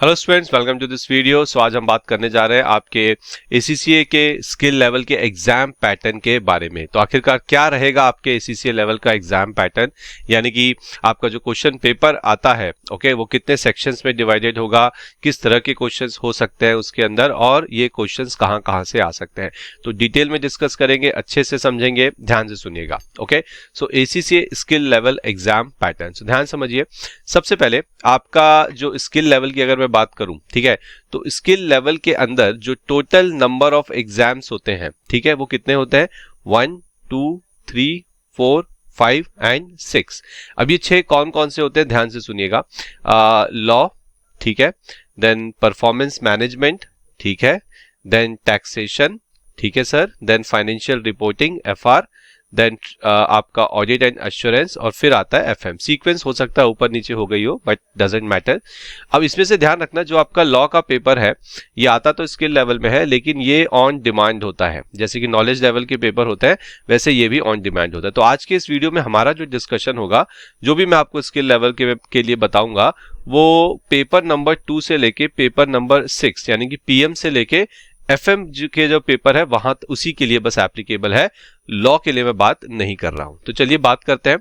Hello students, welcome to this video. So आज हम बात करने जा रहे हैं आपके एसीसीए के स्किल लेवल के एग्जाम पैटर्न के बारे में। तो आखिरकार क्या रहेगा आपके एसीसीए लेवल का एग्जाम पैटर्न, यानी कि आपका जो क्वेश्चन पेपर आता है वो कितने सेक्शंस में डिवाइडेड होगा, किस तरह के क्वेश्चंस हो सकते हैं उसके अंदर, और ये क्वेश्चंस कहाँ कहाँ से आ सकते हैं। तो डिटेल में डिस्कस करेंगे, अच्छे से समझेंगे, ध्यान से सुनिएगा। Okay, so ACCA skill level exam pattern, ध्यान समझिए। सबसे पहले आपका जो स्किल लेवल की अगर मैं बात करूं, ठीक है, तो स्किल लेवल के अंदर जो टोटल नंबर ऑफ एग्जाम्स होते हैं, ठीक है, वो कितने होते हैं? 1 2 3 4 5 एंड 6। अब ये 6 कौन कौन से होते हैं, ध्यान से सुनिएगा। लॉ, ठीक है, देन परफॉर्मेंस मैनेजमेंट, ठीक है, देन टैक्सेशन, ठीक है sir, then financial reporting FR, then आपका ऑडिट एंड एश्योरेंस, और फिर आता है FM। सीक्वेंस हो सकता है ऊपर नीचे हो गई हो, बट डजेंट मैटर। अब इसमें से ध्यान रखना, जो आपका लॉ का पेपर है ये आता तो स्किल लेवल में है, लेकिन ये ऑन डिमांड होता है। जैसे कि नॉलेज लेवल के पेपर होते हैं वैसे ये भी ऑन डिमांड होता है। तो आज के इस वीडियो में हमारा जो डिस्कशन होगा, जो भी मैं आपको स्किल लेवल के लिए बताऊंगा, वो पेपर नंबर 2 से लेके पेपर नंबर 6 यानी कि PM से लेके FM के जो पेपर है वहां उसी के लिए बस एप्लीकेबल है। लॉ के लिए मैं बात नहीं कर रहा हूं। तो चलिए बात करते हैं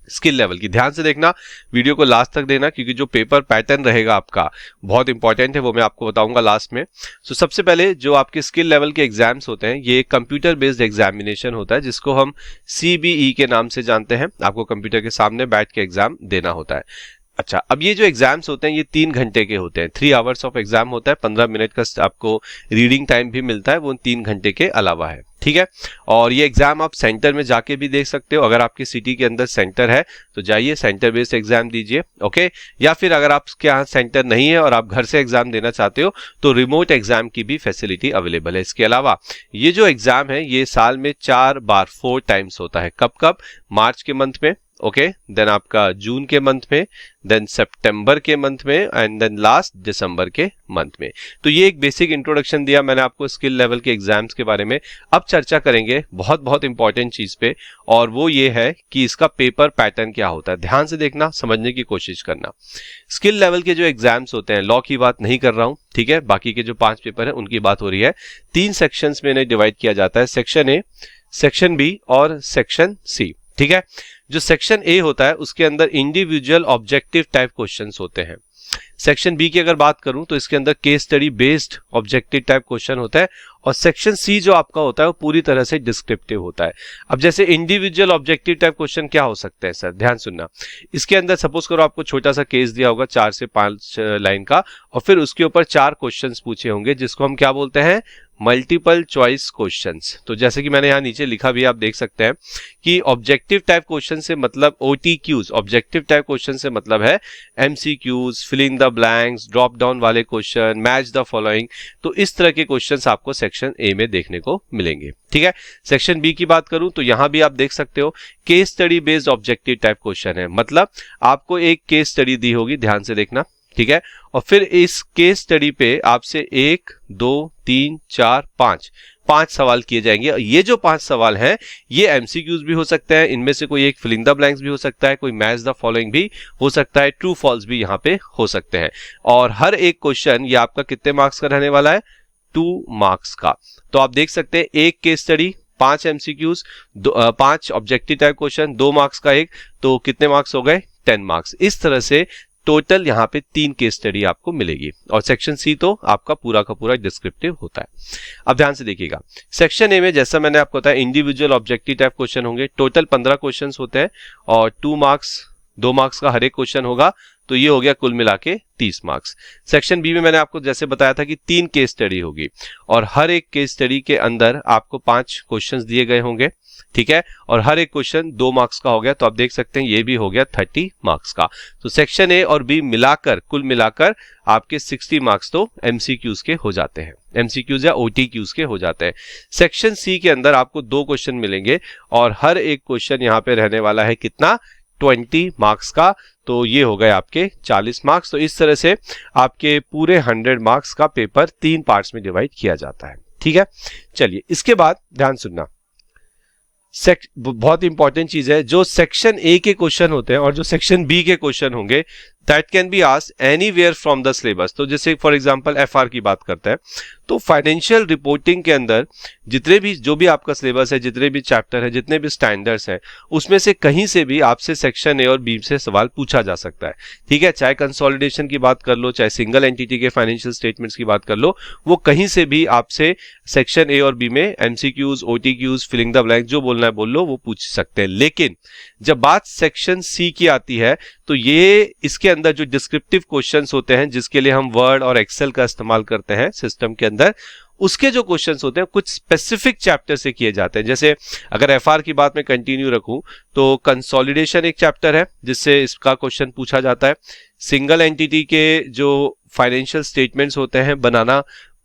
स्किल लेवल की। ध्यान से देखना, वीडियो को लास्ट तक देना, क्योंकि जो पेपर पैटर्न रहेगा आपका बहुत इंपॉर्टेंट है, वो मैं आपको बताऊंगा लास्ट में। सो सबसे पहले जो आपके स्किल लेवल के एग्जाम्स होते हैं, ये कंप्यूटर बेस्ड एग्जामिनेशन होता है, जिसको हम CBE के नाम से जानते हैं। आपको कंप्यूटर के सामने बैठ के एग्जाम देना होता है। अच्छा, अब ये जो एग्जाम्स होते हैं ये 3 घंटे के होते हैं। 3 आवर्स ऑफ एग्जाम होता है, 15 मिनट का आपको रीडिंग टाइम भी मिलता है, वो 3 घंटे के अलावा है, ठीक है। और ये एग्जाम आप सेंटर में जाके भी देख सकते हो। अगर आपकी सिटी के अंदर सेंटर है तो जाइए सेंटर बेस्ड एग्जाम दीजिए, ओके। या फिर अगर आपके यहाँ सेंटर नहीं है और आप घर से एग्जाम देना चाहते हो तो रिमोट एग्जाम की भी फैसिलिटी अवेलेबल है। इसके अलावा ये जो एग्जाम है ये साल में 4 बार 4 टाइम्स होता है। कब कब? मार्च के मंथ में, ओके, देन आपका जून के मंथ में, देन सितंबर के मंथ में, एंड देन लास्ट दिसंबर के मंथ में। तो ये एक बेसिक इंट्रोडक्शन दिया मैंने आपको स्किल लेवल के एग्जाम्स के बारे में। अब चर्चा करेंगे बहुत बहुत इंपॉर्टेंट चीज पे, और वो ये है कि इसका पेपर पैटर्न क्या होता है। ध्यान से देखना, समझने की कोशिश करना। स्किल लेवल के जो एग्जाम्स होते हैं, लॉ की बात नहीं कर रहा हूं, ठीक है, बाकी के जो 5 पेपर है उनकी बात हो रही है। 3 सेक्शंस में इन्हें डिवाइड किया जाता है, सेक्शन A, सेक्शन B और सेक्शन C, ठीक है। जो सेक्शन A होता है उसके अंदर इंडिविजुअल ऑब्जेक्टिव टाइप क्वेश्चंस होते हैं। सेक्शन B की अगर बात करूं तो इसके अंदर case study based objective type question होता है, और सेक्शन C जो आपका होता है वो पूरी तरह से डिस्क्रिप्टिव होता है। अब जैसे इंडिविजुअल ऑब्जेक्टिव टाइप क्वेश्चन क्या हो सकते हैं सर, ध्यान सुनना। इसके अंदर सपोज करो आपको छोटा सा केस दिया होगा 4 से 5 लाइन का, और फिर उसके ऊपर 4 क्वेश्चंस पूछे होंगे, जिसको हम क्या बोलते हैं? Multiple choice questions. तो जैसे कि मैंने यहाँ नीचे लिखा भी, आप देख सकते हैं कि ऑब्जेक्टिव टाइप क्वेश्चन से मतलब OTQs, ऑब्जेक्टिव टाइप क्वेश्चन से मतलब है MCQs, fill in the blanks, drop down वाले क्वेश्चन, मैच द फॉलोइंग। तो इस तरह के क्वेश्चंस आपको सेक्शन A में देखने को मिलेंगे, ठीक है। सेक्शन B की बात करूं तो यहां भी आप देख सकते हो case study based objective type question है, मतलब आपको एक केस स्टडी दी होगी, ध्यान से देखना, ठीक है, और फिर इस केस स्टडी पे आपसे 1 2 3 4 5 सवाल किए जाएंगे। ये जो 5 सवाल हैं ये MCQs भी हो सकते हैं, इनमें से कोई एक फिल इन द ब्लैंक्स भी हो सकता है, कोई मैच द फॉलोइंग भी हो सकता है, ट्रू फॉल्स भी यहाँ पे हो सकते हैं। और हर एक क्वेश्चन ये आपका कितने मार्क्स का रहने वाला है? 2 मार्क्स का। तो आप देख सकते हैं एक case study, 5 MCQs, 5 objective type question, 2 marks का एक, तो कितने मार्क्स हो गए? 10 मार्क्स। इस तरह से टोटल यहाँ पे 3 केस स्टडी आपको मिलेगी, और सेक्शन C तो आपका पूरा का पूरा डिस्क्रिप्टिव होता है। अब ध्यान से देखिएगा, सेक्शन A में जैसा मैंने आपको बताया इंडिविजुअल ऑब्जेक्टिव टाइप क्वेश्चन होंगे, टोटल 15 क्वेश्चंस होते हैं, और 2 मार्क्स 2 मार्क्स का हर एक क्वेश्चन होगा, तो ये हो गया कुल मिला के 30 मार्क्स। सेक्शन B में मैंने आपको जैसे बताया था कि 3 केस स्टडी होगी, और हर एक केस स्टडी के अंदर आपको 5 क्वेश्चंस दिए गए होंगे, ठीक है, और हर एक क्वेश्चन 2 मार्क्स का हो गया, तो आप देख सकते हैं ये भी हो गया 30 मार्क्स का। तो सेक्शन A और B मिलाकर कुल मिलाकर आपके 60 मार्क्स तो MCQs के हो जाते हैं, MCQs या OTQs के हो जाते हैं। सेक्शन C के अंदर आपको 2 क्वेश्चन मिलेंगे, और हर एक क्वेश्चन यहाँ पे रहने वाला है कितना? 20 मार्क्स का। तो ये हो गए आपके 40 मार्क्स। तो इस तरह से आपके पूरे 100 मार्क्स का पेपर 3 पार्ट्स में डिवाइड किया जाता है, ठीक है। चलिए इसके बाद ध्यान सुनना, बहुत इंपॉर्टेंट चीज है, जो सेक्शन A के क्वेश्चन होते हैं और जो सेक्शन B के क्वेश्चन होंगे, that can be asked anywhere from the syllabus. तो जैसे फॉर एग्जांपल एफआर की बात करते हैं, तो फाइनेंशियल रिपोर्टिंग के अंदर जितने भी जो भी आपका सिलेबस है, जितने भी चैप्टर है, जितने भी स्टैंडर्ड्स हैं, उसमें से कहीं से भी आपसे सेक्शन ए और बी से सवाल पूछा जा सकता है। ठीक है, चाहे कंसोलिडेशन की बात कर लो, चाहे सिंगल एंटिटी के फाइनेंशियल स्टेटमेंट्स की बात कर लो, वो कहीं से भी आपसे सेक्शन ए और बी में एमसीक्यूज, ओटीक्यूज, फिलिंग द ब्लैंक जो बोलना है बोल लो, वो पूछ सकते हैं। लेकिन जब बात सेक्शन सी की आती है, तो ये इसके अंदर जो डिस्क्रिप्टिव क्वेश्चंस होते हैं, जिसके लिए हम वर्ड और एक्सेल का इस्तेमाल करते हैं सिस्टम के अंदर, उसके जो क्वेश्चंस होते हैं कुछ स्पेसिफिक चैप्टर से किए जाते हैं। जैसे अगर एफआर की बात में कंटिन्यू रखूं, तो कंसोलिडेशन एक चैप्टर है जिससे इसका क्वेश्चन पूछा जाता है। सिंगल एंटिटी के जो फाइनेंशियल स्टेटमेंट्स होते हैं बनाना,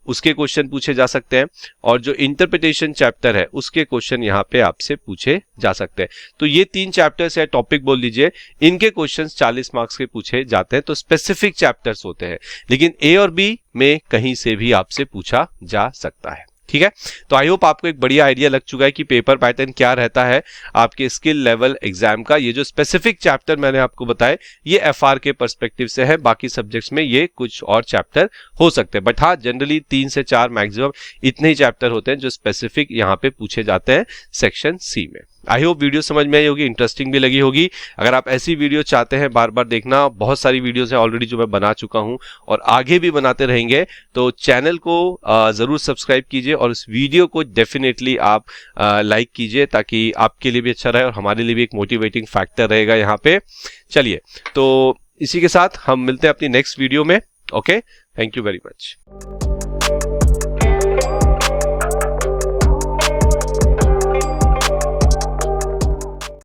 उसके क्वेश्चन पूछे जा सकते हैं। और जो इंटरप्रिटेशन चैप्टर है, उसके क्वेश्चन यहाँ पे आपसे पूछे जा सकते हैं। तो ये 3 चैप्टर्स है, टॉपिक बोल लीजिए, इनके क्वेश्चंस 40 मार्क्स के पूछे जाते हैं। तो स्पेसिफिक चैप्टर्स होते हैं, लेकिन ए और बी में कहीं से भी आपसे पूछा जा सकता है। ठीक है, तो आई होप आपको एक बढ़िया आइडिया लग चुका है कि पेपर पैटर्न क्या रहता है आपके स्किल लेवल एग्जाम का। ये जो स्पेसिफिक चैप्टर मैंने आपको बताए, ये एफआर के पर्सपेक्टिव से है, बाकी सब्जेक्ट्स में ये कुछ और चैप्टर हो सकते हैं, बट हाँ जनरली 3 से 4 मैक्सिमम इतने ही चैप्टर होते हैं जो स्पेसिफिक यहाँ पे पूछे जाते हैं सेक्शन सी में। आई होप वीडियो समझ में आई होगी, इंटरेस्टिंग भी लगी होगी। अगर आप ऐसी वीडियो चाहते हैं बार बार देखना, बहुत सारी वीडियोस हैं ऑलरेडी जो मैं बना चुका हूं और आगे भी बनाते रहेंगे, तो चैनल को जरूर सब्सक्राइब कीजिए और इस वीडियो को डेफिनेटली आप लाइक कीजिए, ताकि आपके लिए भी अच्छा रहे और हमारे लिए भी एक मोटिवेटिंग फैक्टर रहेगा यहाँ पे। चलिए, तो इसी के साथ हम मिलते हैं अपनी नेक्स्ट वीडियो में। Okay, thank you very much.